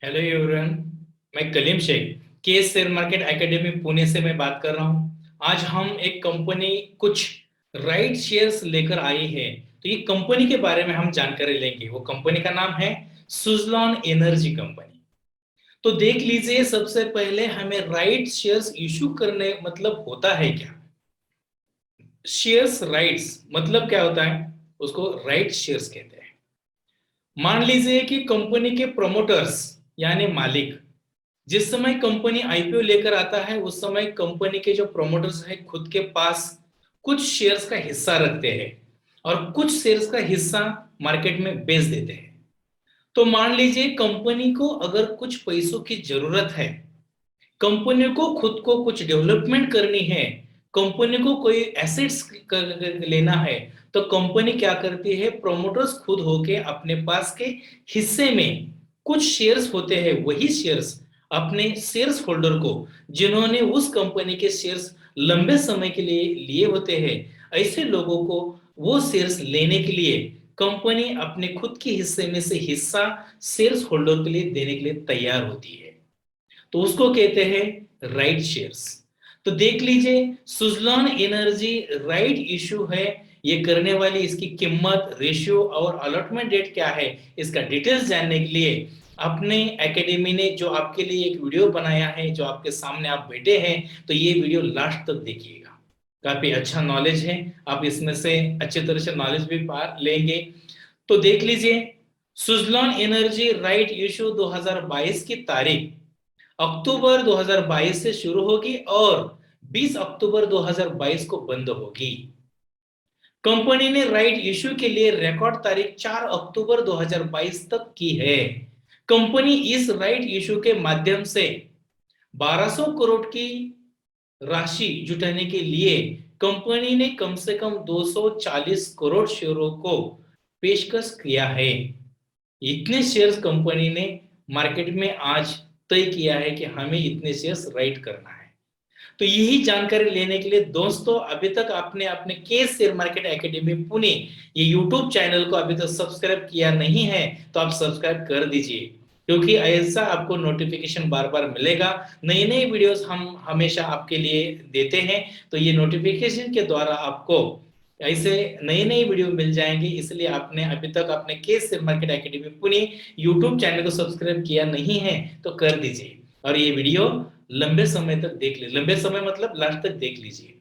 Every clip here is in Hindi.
Hello everyone. मैं कलीम शेख के शेयर मार्केट एकेडमी पुणे से मैं बात कर रहा हूं। आज हम एक कंपनी कुछ राइट शेयर्स लेकर आई है। तो ये कंपनी के बारे में हम जानकारी लेंगे। वो कंपनी का नाम है सुजलॉन एनर्जी कंपनी। तो देख लीजिए, सबसे पहले हमें राइट शेयर्स इशू करने मतलब होता है क्या। शेयर्स राइट्स मतलब क्या होता है, उसको राइट शेयर्स कहते हैं। मान लीजिए कि कंपनी के प्रोमोटर्स यानी मालिक जिस समय कंपनी आईपीओ लेकर आता है, उस समय कंपनी के जो प्रोमोटर्स हैं खुद के पास कुछ शेयर्स का हिस्सा रखते हैं और कुछ शेयर्स का हिस्सा मार्केट में बेच देते हैं। तो मान लीजिए कंपनी को अगर कुछ पैसों की जरूरत है, कंपनी को खुद को कुछ डेवलपमेंट करनी है, कंपनी को कोई एसेट्स लेना है, तो कंपनी क्या करती है, प्रोमोटर्स खुद होके अपने पास के हिस्से में कुछ शेयर्स होते हैं, वही शेयर्स अपने शेयर्स होल्डर को, जिन्होंने उस कंपनी के शेयर्स लंबे समय के लिए लिए होते हैं, ऐसे लोगों को वो शेयर्स लेने के लिए कंपनी अपने खुद के हिस्से में से हिस्सा शेयर्स होल्डर के लिए देने के लिए तैयार होती है। तो उसको कहते हैं राइट शेयर्स। तो देख लीजिए, सुजलॉन एनर्जी राइट इशू है। ये करने वाली इसकी कीमत, रेशियो और अलॉटमेंट डेट क्या है, इसका डिटेल्स जानने के लिए अपने एकेडमी ने जो आपके लिए एक वीडियो बनाया है, जो आपके सामने आप बैठे हैं, तो ये वीडियो लास्ट तक देखिएगा। काफी अच्छा नॉलेज है, आप इसमें से अच्छी तरह से नॉलेज भी पा लेंगे। तो देख लीजिए, सुजलॉन एनर्जी राइट इशू 2022 की तारीख अक्टूबर 2022 से शुरू होगी और 20 अक्टूबर 2022 को बंद होगी। कंपनी ने राइट इशू के लिए रिकॉर्ड तारीख 4 अक्टूबर 2022 तक की है। कंपनी इस राइट इशू के माध्यम से 1200 करोड़ की राशि जुटाने के लिए कंपनी ने कम से कम 240 करोड़ शेयरों को पेशकश किया है। इतने शेयर्स कंपनी ने मार्केट में आज तय किया है कि हमें इतने शेयर्स राइट करना है। तो यही जानकारी लेने के लिए दोस्तों, अभी तक आपने अपने case share market academy Pune ये यूट्यूब चैनल को अभी तक सब्सक्राइब किया नहीं है, तो आप सब्सक्राइब कर दीजिए, क्योंकि ऐसा आपको नोटिफिकेशन बार बार मिलेगा। नई नई वीडियोस हम हमेशा आपके लिए देते हैं, तो ये नोटिफिकेशन के द्वारा आपको ऐसे नई नई वीडियो मिल जाएंगे। इसलिए आपने अभी तक अपने case share market academy Pune YouTube channel को सब्सक्राइब किया नहीं है तो कर दीजिए, और ये वीडियो लंबे समय तक देख लीजिए। लंबे समय मतलब लास्ट तक देख लीजिए।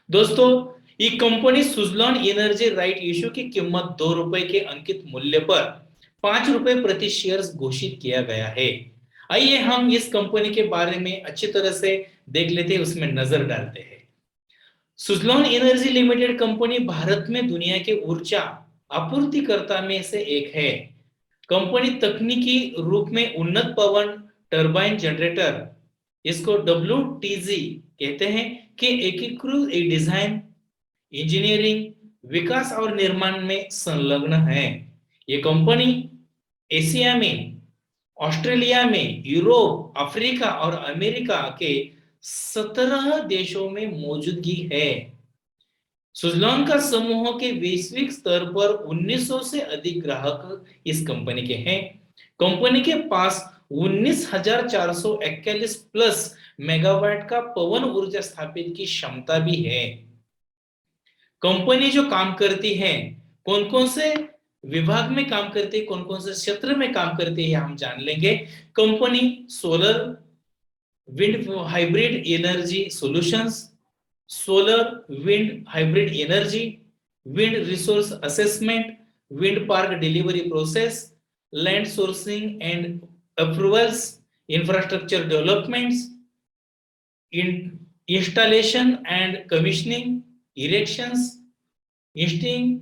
दोस्तों, ये company Suzlon energy right issue की कीमत ₹2 के अंकित मूल्य पर ₹5 प्रति शेयर घोषित किया गया है। आइए हम इस कंपनी के बारे में अच्छी तरह से देख लेते हैं, उसमें नजर डालते हैं। Suzlon energy limited company Bharat में दुनिया के ऊर्जा आपूर्तिकर्ता में से एक है। कंपनी तकनीकी रूप में उन्नत पवन टरबाइन जनरेटर, इसको WTG कहते हैं, कि एकीकृत डिजाइन, इंजीनियरिंग, विकास और निर्माण में संलग्न है। ये कंपनी एशिया में, ऑस्ट्रेलिया में, यूरोप, अफ्रीका और अमेरिका के 17 देशों में मौजूदगी है। सुजलॉन का समूह के वैश्विक स्तर पर 1900 से अधिक ग्राहक इस कंपनी के हैं। कंपनी के पास 19,441 प्लस मेगावाट का पवन ऊर्जा स्थापित की क्षमता भी है। कंपनी जो काम करती है, कौन कौन से विभाग में काम करती है, कौन कौन से क्षेत्र में काम करती है, हम जान लेंगे। Company solar wind hybrid energy solutions, solar wind hybrid energy, wind resource assessment, wind park delivery process, land sourcing and approvals, infrastructure developments, installation and commissioning, erections, instinct,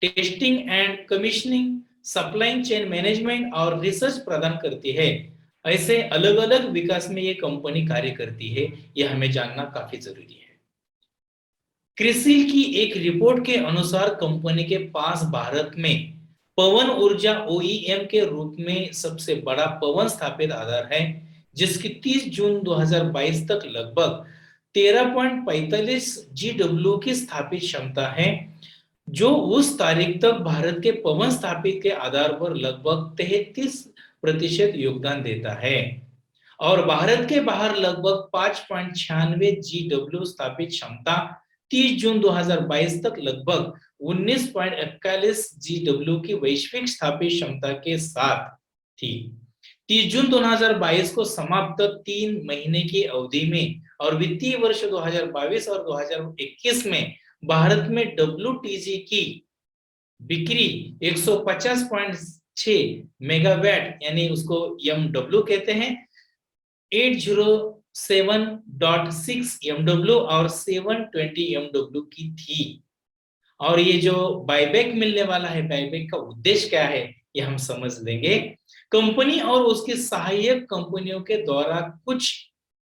testing and commissioning, supply chain management और रिसर्च प्रदान करती है। ऐसे अलग अलग विकास में ये कंपनी कार्य करती है, यह हमें जानना काफी जरूरी है। क्रिसिल की एक रिपोर्ट के अनुसार कंपनी के पास भारत में पवन ऊर्जा ओईएम के रूप में सबसे बड़ा पवन स्थापित आधार है, जिसकी 30 जून 2022 तक लगभग 13.45 GW की स्थापित क्षमता है, जो उस तारीख तक भारत के पवन स्थापित के आधार पर लगभग 33 प्रतिशत योगदान देता है और भारत के बाहर लगभग 5.96 GW स्थापित क्षमता 30 जून 2022 तक लगभग 19.41 GW की वैश्विक स्थापित क्षमता के साथ थी। 30 जून 2022 को समाप्त 3 महीने की अवधि में और वित्तीय वर्ष 2022 और 2021 में भारत में WTG की बिक्री 150.6 मेगावाट यानी उसको MW कहते हैं, 807.6 MW और 720 MW की थी। और ये जो बायबैक मिलने वाला है, बायबैक का उद्देश्य क्या है ये हम समझ लेंगे। कंपनी और उसकी सहायक कंपनियों के द्वारा कुछ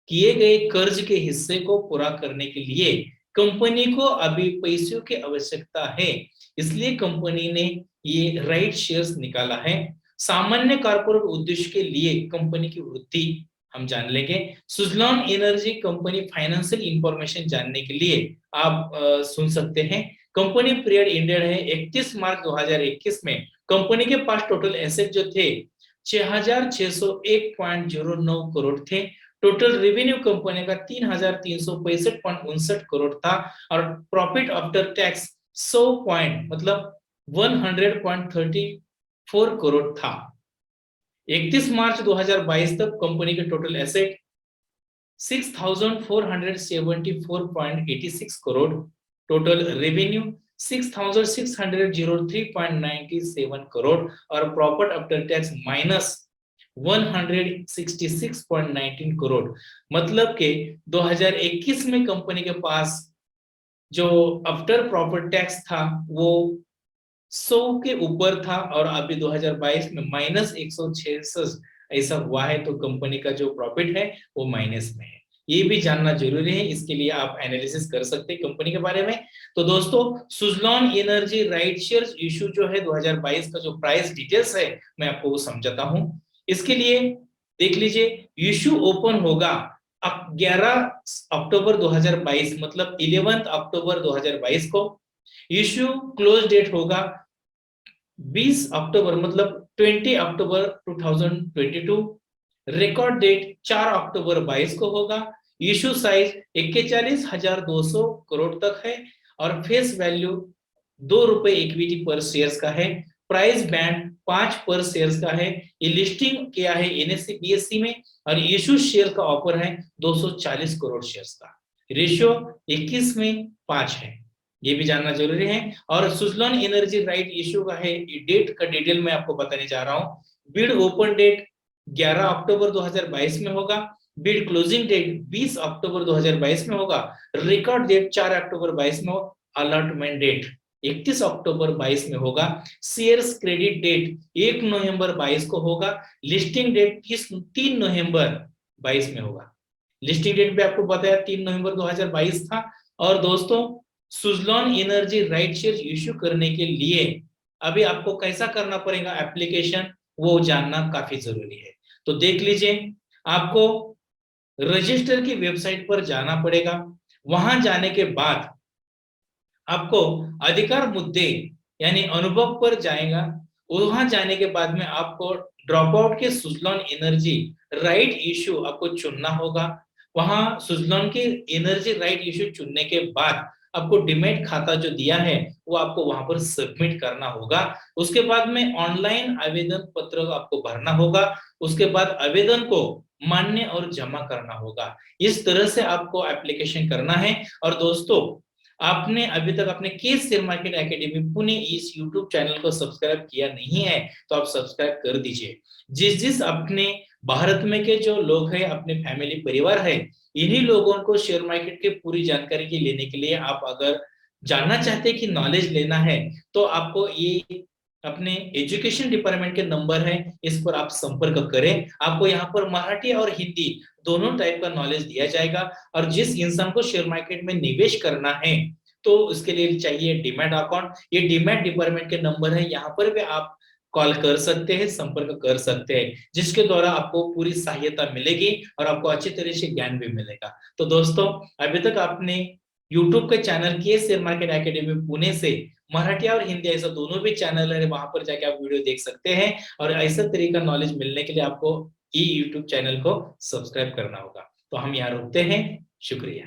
किए गए कर्ज के हिस्से को पूरा करने के लिए कंपनी को अभी पैसों की आवश्यकता है, इसलिए कंपनी ने ये राइट शेयर्स निकाला है। सामान्य कॉर्पोरेट उद्देश्य के लिए कंपनी की वृद्धि हम जान लेंगे। Suzlon energy company financial information जानने के लिए आप सुन सकते हैं। कंपनी पीरियड इंडेड है 31 मार्च 2021 में कंपनी के पास टोटल एसेट जो थे 6601.09 करोड़ थे। टोटल रेवेन्यू कंपनी का 3365.59 करोड़ था और प्रॉफिट आफ्टर टैक्स 100 पॉइंट मतलब 100.34 करोड़ था। 31 मार्च 2022 तक कंपनी के total asset 6474.86 crore, total revenue 6603.97 crore और profit after tax minus 166.19 crore. मतलब के 2021 में कंपनी के पास जो आफ्टर प्रॉफिट टैक्स था वो 100 के ऊपर था और अभी 2022 में माइनस 166 ऐसा हुआ है, तो कंपनी का जो प्रॉफिट है वो माइनस में है। ये भी जानना जरूरी है, इसके लिए आप एनालिसिस कर सकते हैं कंपनी के बारे में। तो दोस्तों Suzlon energy right shares issue जो है 2022 का जो प्राइस डिटेल्स है मैं आपको वो समझाता हूं। इसके लिए देख लीजिए, इशू ओपन होगा 11 अक्टूबर 2022 मतलब 11 अक्टूबर 2022 को। इशू क्लोज डेट होगा 20 अक्टूबर मतलब 20 अक्टूबर 2022। रिकॉर्ड डेट 4 अक्टूबर 22 को होगा। इशू साइज 41,200 करोड़ तक है और फेस वैल्यू ₹2 इक्विटी पर शेयर्स का है। प्राइस बैंड 5 पर शेयर्स का है। ये लिस्टिंग किया है NSE BSE में और इशू शेयर का ऑफर है 240 करोड़ शेयर्स का। रेशियो 21 में 5 है, ये भी जानना जरूरी है। और सुजलॉन एनर्जी राइट इशू का है डेट का डिटेल मैं आपको बताने जा रहा हूँ। बिड ओपन डेट 11 अक्टूबर 2022 में होगा। बिड क्लोजिंग डेट 20 अक्टूबर 2022 में होगा। रिकॉर्ड डेट 4 अक्टूबर 22 में होगा। अलॉटमेंट डेट 31 अक्टूबर 22 में होगा। शेयर्स क्रेडिट डेट 1 नवंबर 22 को होगा। लिस्टिंग डेट 3 नवंबर 22 में होगा। लिस्टिंग डेट भी आपको बताया 3 नवंबर 2022 था। और दोस्तों Suzlon energy right share issue करने के लिए अभी आपको कैसा करना पड़ेगा एप्लीकेशन, वो जानना काफी जरूरी है। तो देख लीजिए, आपको रजिस्टर की वेबसाइट पर जाना पड़ेगा। वहां जाने के बाद आपको अधिकार मुद्दे यानी अनुभव पर जाएगा। वहां जाने के बाद में आपको ड्रॉप आउट के सुजलॉन एनर्जी राइट इश्यू आपको चुनना होगा। वहां सुजलॉन के एनर्जी राइट इश्यू चुनने के बाद आपको डीमैट खाता जो दिया है वो आपको वहां पर सबमिट करना होगा। उसके बाद में ऑनलाइन आवेदन पत्र आपको भरना होगा। उसके बाद आवेदन को मान्य और जमा करना होगा। इस तरह से आपको एप्लीकेशन करना है। और दोस्तों आपने अभी तक अपने case share market academy Pune इस यूट्यूब चैनल को सब्सक्राइब किया नहीं है तो आप सब्सक्राइब कर दीजिए। जिस अपने भारत में के जो लोग हैं, अपने फैमिली परिवार है, इन्हीं लोगों को शेयर मार्केट की पूरी जानकारी की लेने के लिए आप अगर जानना चाहते हैं कि नॉलेज लेना है तो आपको ये अपने एजुकेशन डिपार्टमेंट के नंबर है, इस पर आप संपर्क करें। आपको यहाँ पर मराठी और हिंदी दोनों टाइप का नॉलेज दिया जाएगा। और जिस इंसान को शेयर मार्केट में निवेश करना है तो उसके लिए चाहिए डीमैट अकाउंट। ये डीमैट डिपार्टमेंट के नंबर है, यहाँ पर भी आप कॉल कर सकते हैं, संपर्क कर सकते हैं, जिसके द्वारा आपको पूरी सहायता मिलेगी और आपको अच्छी तरह से ज्ञान भी मिलेगा। तो दोस्तों अभी तक आपने यूट्यूब के चैनल के शेयर मार्केट एकेडमी पुणे से मराठी और हिंदी ऐसा दोनों भी चैनल है, वहां पर जाके आप वीडियो देख सकते हैं। और ऐसा तरीका नॉलेज मिलने के लिए आपको ये यूट्यूब चैनल को सब्सक्राइब करना होगा। तो हम यहाँ रुकते हैं, शुक्रिया।